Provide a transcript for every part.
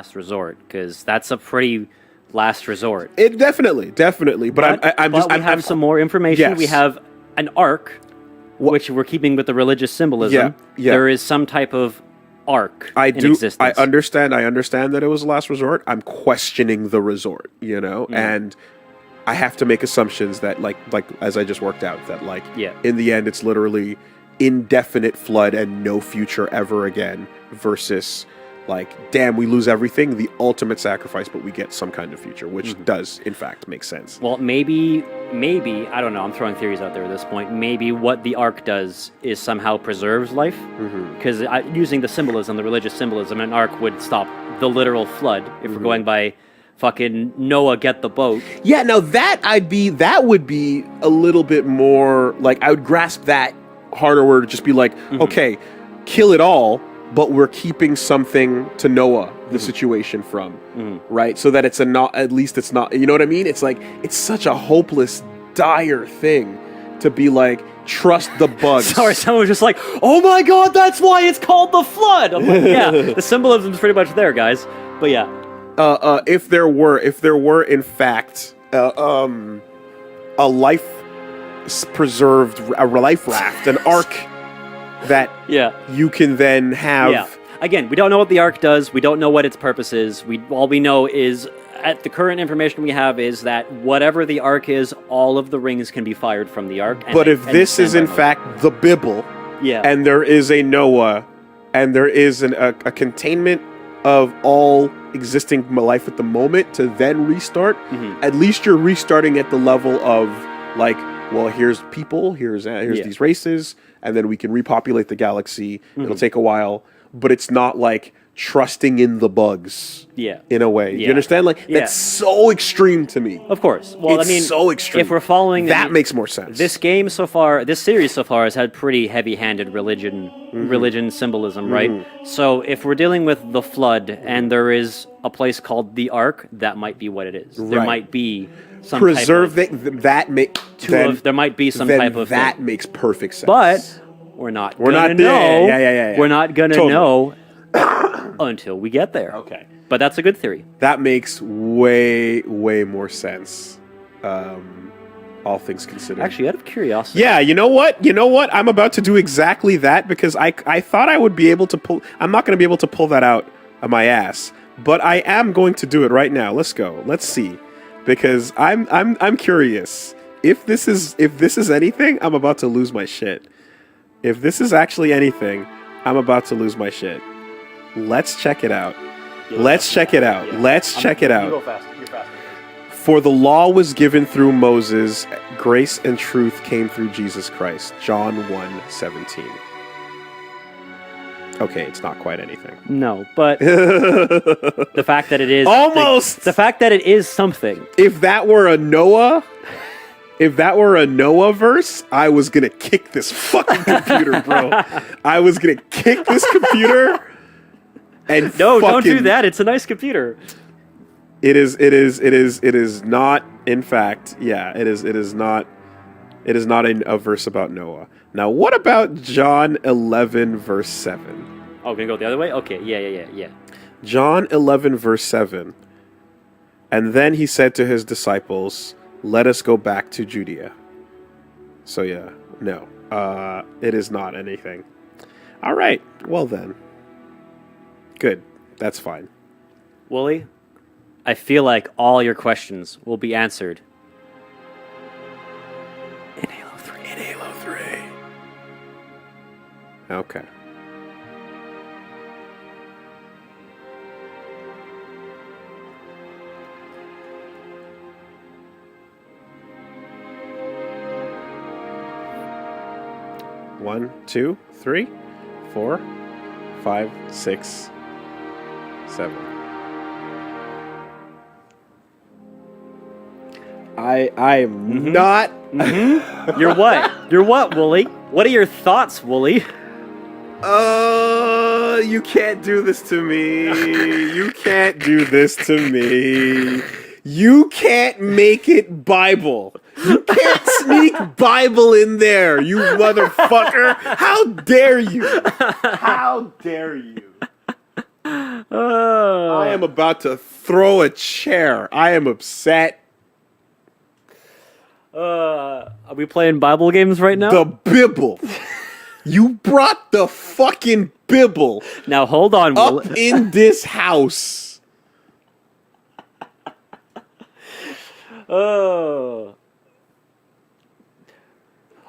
last resort, because that's a pretty last resort. It definitely. But we have some more information. Yes. We have an arc, which we're keeping with the religious symbolism. Yeah. There is some type of arc in existence. I understand that it was a last resort. I'm questioning the resort, and I have to make assumptions that, like as I just worked out, that in the end, it's literally indefinite flood and no future ever again, versus damn, we lose everything, the ultimate sacrifice, but we get some kind of future, which does in fact make sense. Well, maybe I don't know. I'm throwing theories out there at this point. Maybe what the ark does is somehow preserves life, because using the symbolism, the religious symbolism, an ark would stop the literal flood. If we're going by fucking Noah, get the boat. Yeah, now that would be a little bit more I would grasp that harder, word just be okay, kill it all, but we're keeping something to Noah the situation from, right? So that at least it's not, you know what I mean? It's it's such a hopeless, dire thing to be trust the bugs. Sorry, someone was just oh my god, that's why it's called the flood. I'm yeah, the symbolism's pretty much there, guys. But yeah. If there were in fact a life preserved, a life raft, an ark that you can then have. Yeah. Again, we don't know what the ark does. We don't know what its purpose is. All we know is, at the current information we have, is that whatever the ark is, all of the rings can be fired from the ark. But if this is in fact the Bibble, and there is a Noah, and there is a containment of all existing life at the moment to then restart, at least you're restarting at the level of well, here's people, here's these races, and then we can repopulate the galaxy. It'll take a while, but it's not trusting in the bugs. In a way, you understand? That's so extreme to me. Of course. Well, it's so extreme. If we're following that, makes more sense. This series so far has had pretty heavy-handed religion symbolism, right? So if we're dealing with the flood and there is a place called the Ark, that might be what it is. Right. There might be some preserve type of, there might be some type of that thing. Makes perfect sense. But we're not gonna know. Yeah. We're not gonna know until we get there. Okay. But that's a good theory. That makes way more sense. All things considered. Actually, out of curiosity. Yeah, you know what? I'm about to do exactly that, because I thought I would be able to pull. I'm not going to be able to pull that out of my ass, but I am going to do it right now. Let's go. Let's see, because I'm curious. If this is anything, I'm about to lose my shit. If this is actually anything, I'm about to lose my shit. Let's check it out. Let's check it out. Let's check it out. You go fast. You're fast. For the law was given through Moses, grace and truth came through Jesus Christ. John 1:17. Okay, it's not quite anything. No, but the fact that it is almost the fact that it is something. If that were a Noah verse, I was gonna kick this fucking computer, bro. I was gonna kick this computer. And don't do that. It's a nice computer. It is not, in fact, it is not a verse about Noah. Now, what about John 11, verse 7? Oh, gonna go the other way? Okay, yeah. John 11, verse 7. And then he said to his disciples, let us go back to Judea. So no, it is not anything. All right, well then. Good, that's fine. Wooly, I feel like all your questions will be answered in Halo 3. Okay. One, 2, 3, 4, 5, 6, 7. I'm not. You're what? You're what, Wooly? What are your thoughts, Wooly? You can't do this to me. You can't do this to me. You can't make it Bible. You can't sneak Bible in there, you motherfucker. How dare you? How dare you? I am about to throw a chair. I am upset. Are we playing Bible games right now? The Bibble. You brought the fucking Bibble. Now hold on. Up in this house. Oh.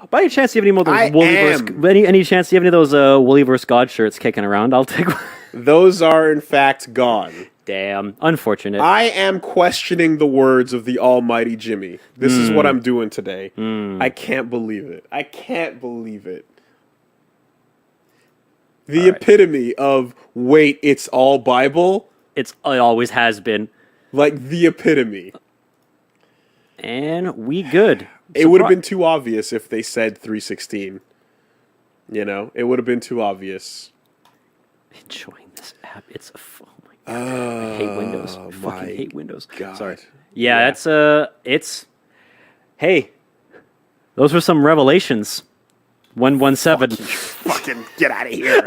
By any chance, do you have any more of those any chance you have any of those Woolly vs. God shirts kicking around? I'll take one. Those are in fact gone. Damn, unfortunate. I am questioning the words of the almighty Jimmy. This is what I'm doing today. I can't believe it. I can't believe it. The epitome of, wait, it's all Bible? It always has been. Like, the epitome. And we good. It would have been too obvious if they said 316. You know? It would have been too obvious. Enjoying this app. It's a... Oh my God. I hate Windows. I fucking hate Windows. God. Sorry. Yeah, it's... Hey. Those were some revelations. 117. Fucking get out of here.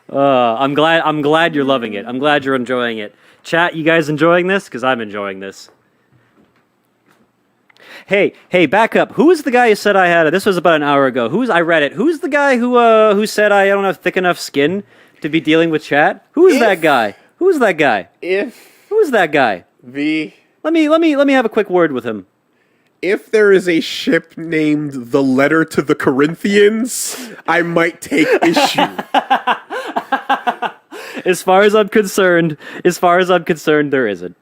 I'm glad you're loving it. I'm glad you're enjoying it. Chat, you guys enjoying this? Because I'm enjoying this. Hey, back up. Who was the guy who said I had this was about an hour ago. I read it. Who's the guy who said I don't have thick enough skin to be dealing with chat? Who's that guy? Who's that guy? Who's that guy? Let me have a quick word with him. If there is a ship named the Letter to the Corinthians, I might take issue. As far as I'm concerned, there isn't.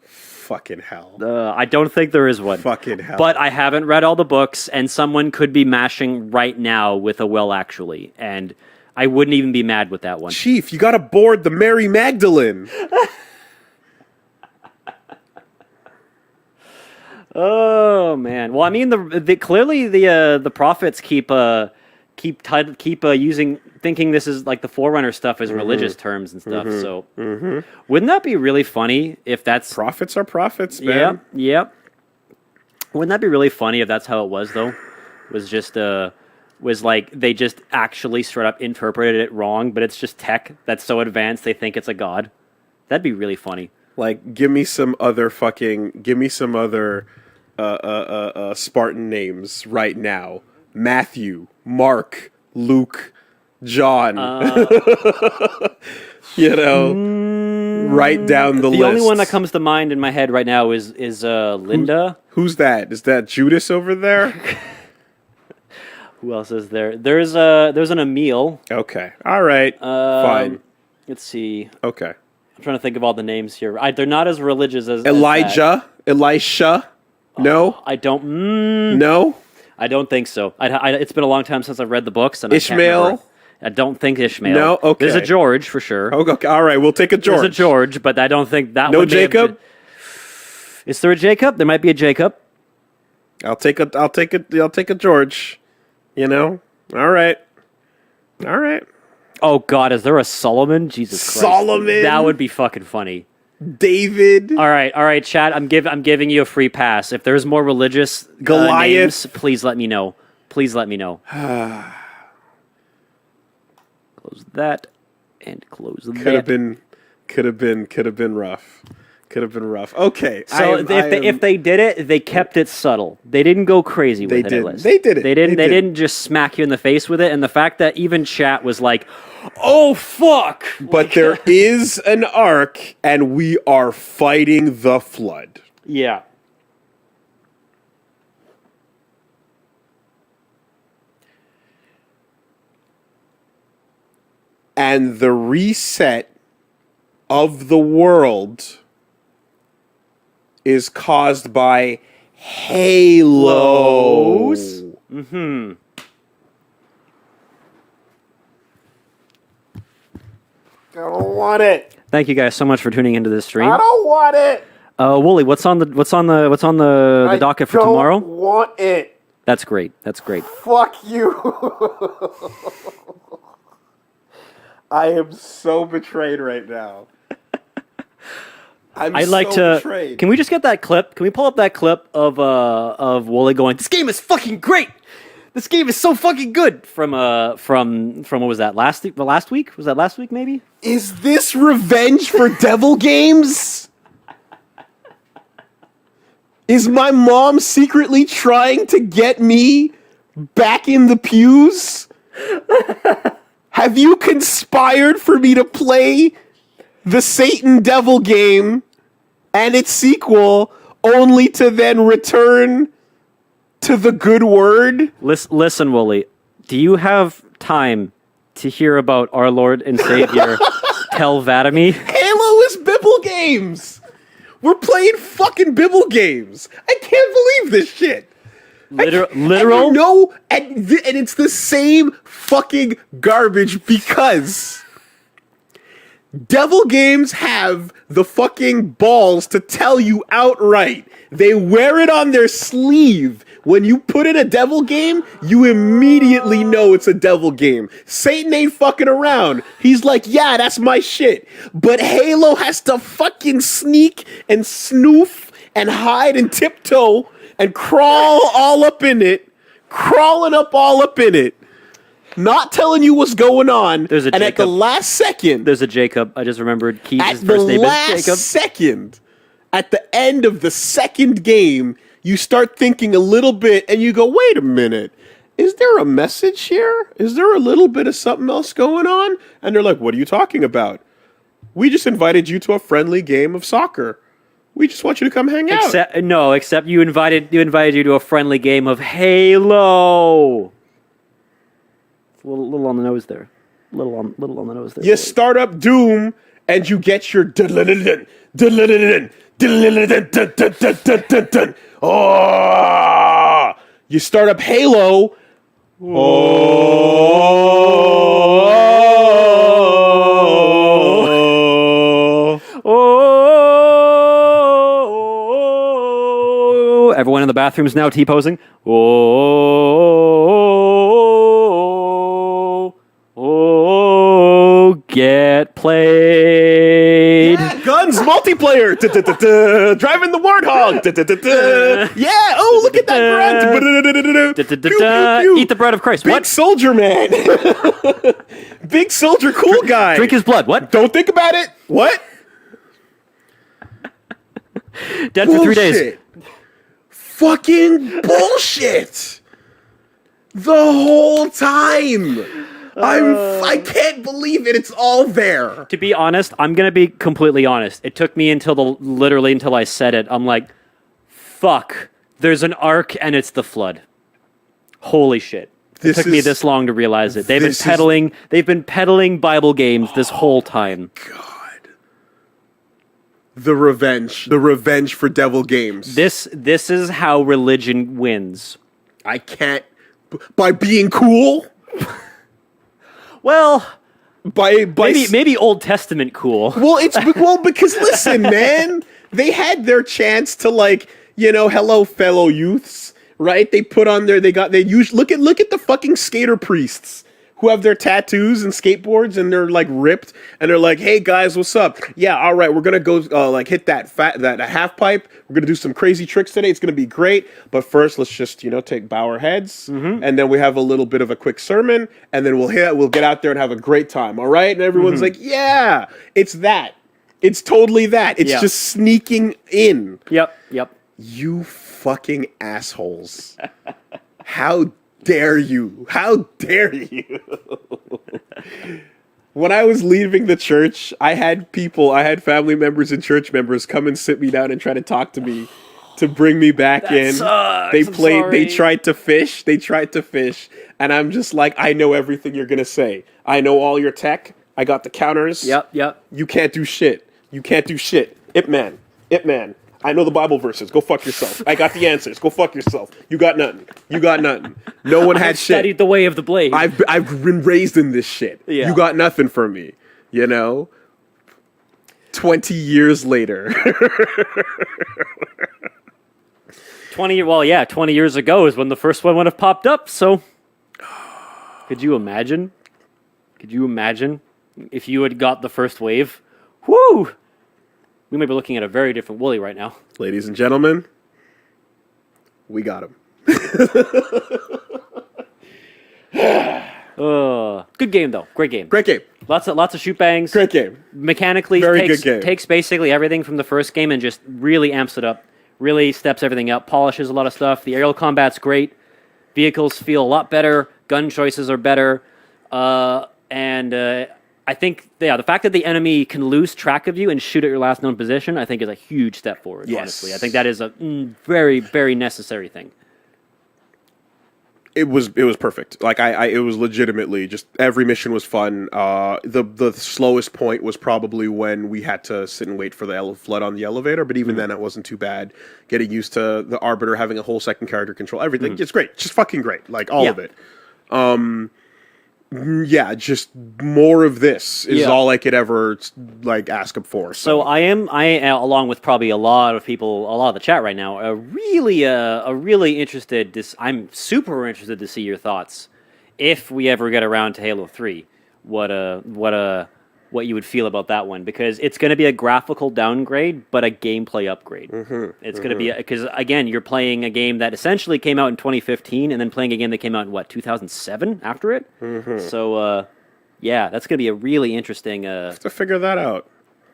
Fucking hell. I don't think there is one. Fucking hell. But I haven't read all the books, and someone could be mashing right now with a well, actually, and I wouldn't even be mad with that one. Chief, you gotta board the Mary Magdalene. Oh man. Well, I mean, clearly the prophets keep thinking this is like the Forerunner stuff is religious terms and stuff. So wouldn't that be really funny if that's prophets are prophets, man? Yep. Wouldn't that be really funny if that's how it was though? Was like they just actually straight up interpreted it wrong, but it's just tech that's so advanced they think it's a god. That'd be really funny. Like, give me some other Spartan names right now. Matthew, Mark, Luke, John. You know, write down the list. The only one that comes to mind in my head right now is Linda. Who's that? Is that Judas over there? Who else is there? There's an Emil. Okay. All right. Fine. Let's see. Okay. I'm trying to think of all the names here. They're not as religious as Elijah. Elisha. No. I don't. No. I don't think so. It's been a long time since I've read the books. And Ishmael. I don't think Ishmael. No. Okay. There's a George for sure. Okay. All right. We'll take a George. There's a George, but I don't think that. No Jacob. Is there a Jacob? There might be a Jacob. I'll take a George. You know. All right. Oh God, is there a Solomon? Jesus Christ. Solomon. That would be fucking funny. David. All right, Chad. I'm giving you a free pass. If there's more religious Goliath, names, please let me know. Close that and close that. Could have been rough. Okay. So if they did it, they kept it subtle. They didn't go crazy with it. They did it. They didn't just smack you in the face with it. And the fact that even chat was like, "Oh fuck!" But there is an ark, and we are fighting the flood. Yeah. And the reset of the world is caused by halos. Mm-hmm. I don't want it. Thank you guys so much for tuning into this stream. I don't want it. Wooly, what's on the docket for tomorrow? I don't want it. That's great. Fuck you. I am so betrayed right now. I'd like to. Betrayed. Can we just get that clip? Can we pull up that clip of Wooly going, "This game is fucking great. This game is so fucking good." From what was that last week? Was that last week? Maybe. Is this revenge for devil games? Is my mom secretly trying to get me back in the pews? Have you conspired for me to play the Satan Devil game and its sequel only to then return to the good word? Listen, Wooly, do you have time to hear about our Lord and Savior Tel Vadami? Halo is Bibble games. We're playing fucking Bibble games. I can't believe this shit. Literal? No, and it's the same fucking garbage because devil games have the fucking balls to tell you outright. They wear it on their sleeve. When you put in a devil game, you immediately know it's a devil game. Satan ain't fucking around. He's like, yeah, that's my shit. But Halo has to fucking sneak and snoof and hide and tiptoe and crawl all up in it. Crawling up all up in it. Not telling you what's going on. There's a and Jacob. At the last second. There's a Jacob. I just remembered Keith's At first the name last is Jacob. second, at the end of the second game, you start thinking a little bit and you go, wait a minute. Is there a message here? Is there a little bit of something else going on? And they're like, what are you talking about? We just invited you to a friendly game of soccer. We just want you to come hang out. Except you invited you to a friendly game of Halo. It's a little on the nose there. Little on the nose there. You start up Doom and you get your oh. You start up Halo. Oh. Everyone in the bathroom is now T-posing. Oh, get played. Yeah, guns, multiplayer. Driving the Warthog. Yeah, oh, look at that grunt. Eat the bread of Christ. Big What? soldier man. Big soldier cool guy. Drink his blood. What? Don't think about it. What? Dead for 3 days. Fucking bullshit. The whole time. I can't believe it. It's all there. To be honest, I'm going to be completely honest. It took me literally until I said it. I'm like, fuck, there's an ark and it's the flood. Holy shit. It took me this long to realize it. They've been peddling Bible games this whole time. God. The revenge for devil games. This is how religion wins. I can't by being cool. Well, by maybe Old Testament cool. Well, because listen, man, they had their chance to hello fellow youths, right? They put on look at the fucking skater priests who have their tattoos and skateboards and they're like ripped and they're like, "Hey guys, what's up? Yeah, all right, we're gonna go hit that half pipe. We're gonna do some crazy tricks today. It's gonna be great. But first, let's just bow our heads, and then we have a little bit of a quick sermon, and then we'll get out there and have a great time. All right?" And everyone's like, "Yeah, it's that. It's totally that. It's just sneaking in." Yep. You fucking assholes! How dare you? How dare you? When I was leaving the church, I had family members and church members come and sit me down and try to talk to me to bring me back in. Sucks. They tried to fish, and I'm just like, I know everything you're gonna say. I know all your tech. I got the counters. Yep. You can't do shit. Ip man. I know the Bible verses. Go fuck yourself. I got the answers. Go fuck yourself. You got nothing. No one had shit. Studied the way of the blade. I've been raised in this shit. Yeah. You got nothing for me. 20 years later. 20 years ago is when the first one would have popped up, so could you imagine? If you had got the first wave? Woo! we may be looking at a very different Wooly right now. Ladies and gentlemen, we got him. Good game though. Great game. Great game. Lots of shoot bangs. Great game. Mechanically, Very good game. Takes basically everything from the first game and just really amps it up. Really steps everything up. Polishes a lot of stuff. The aerial combat's great. Vehicles feel a lot better. Gun choices are better. And I think, the fact that the enemy can lose track of you and shoot at your last known position, I think is a huge step forward, honestly. I think that is a very, very necessary thing. It was perfect. Like it was legitimately just every mission was fun. The slowest point was probably when we had to sit and wait for the flood on the elevator, but even then it wasn't too bad. Getting used to the Arbiter having a whole second character control, everything. It's great. Just fucking great. Like all of it. Yeah, just more of this is all I could ever like ask him for. So I am along with probably a lot of people, a lot of the chat right now, really interested. I'm super interested to see your thoughts if we ever get around to Halo 3. What you would feel about that one, because it's going to be a graphical downgrade, but a gameplay upgrade. It's going to be, because again, you're playing a game that essentially came out in 2015, and then playing a game that came out in 2007 after it. So, that's going to be a really interesting. Have to figure that out.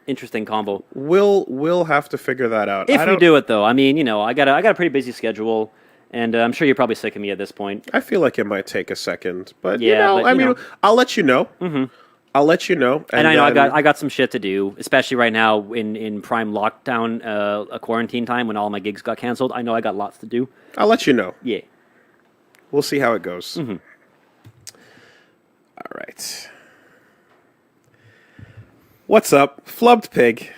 Interesting combo. We'll have to figure that out. If we do it, though, I mean, I got a pretty busy schedule. And I'm sure you're probably sick of me at this point. I feel like it might take a second, but but, I'll let you know. I'll let you know. And I know I got some shit to do, especially right now in prime lockdown, a quarantine time when all my gigs got canceled. I know I got lots to do. I'll let you know. Yeah. We'll see how it goes. All right. What's up, Flubbed Pig?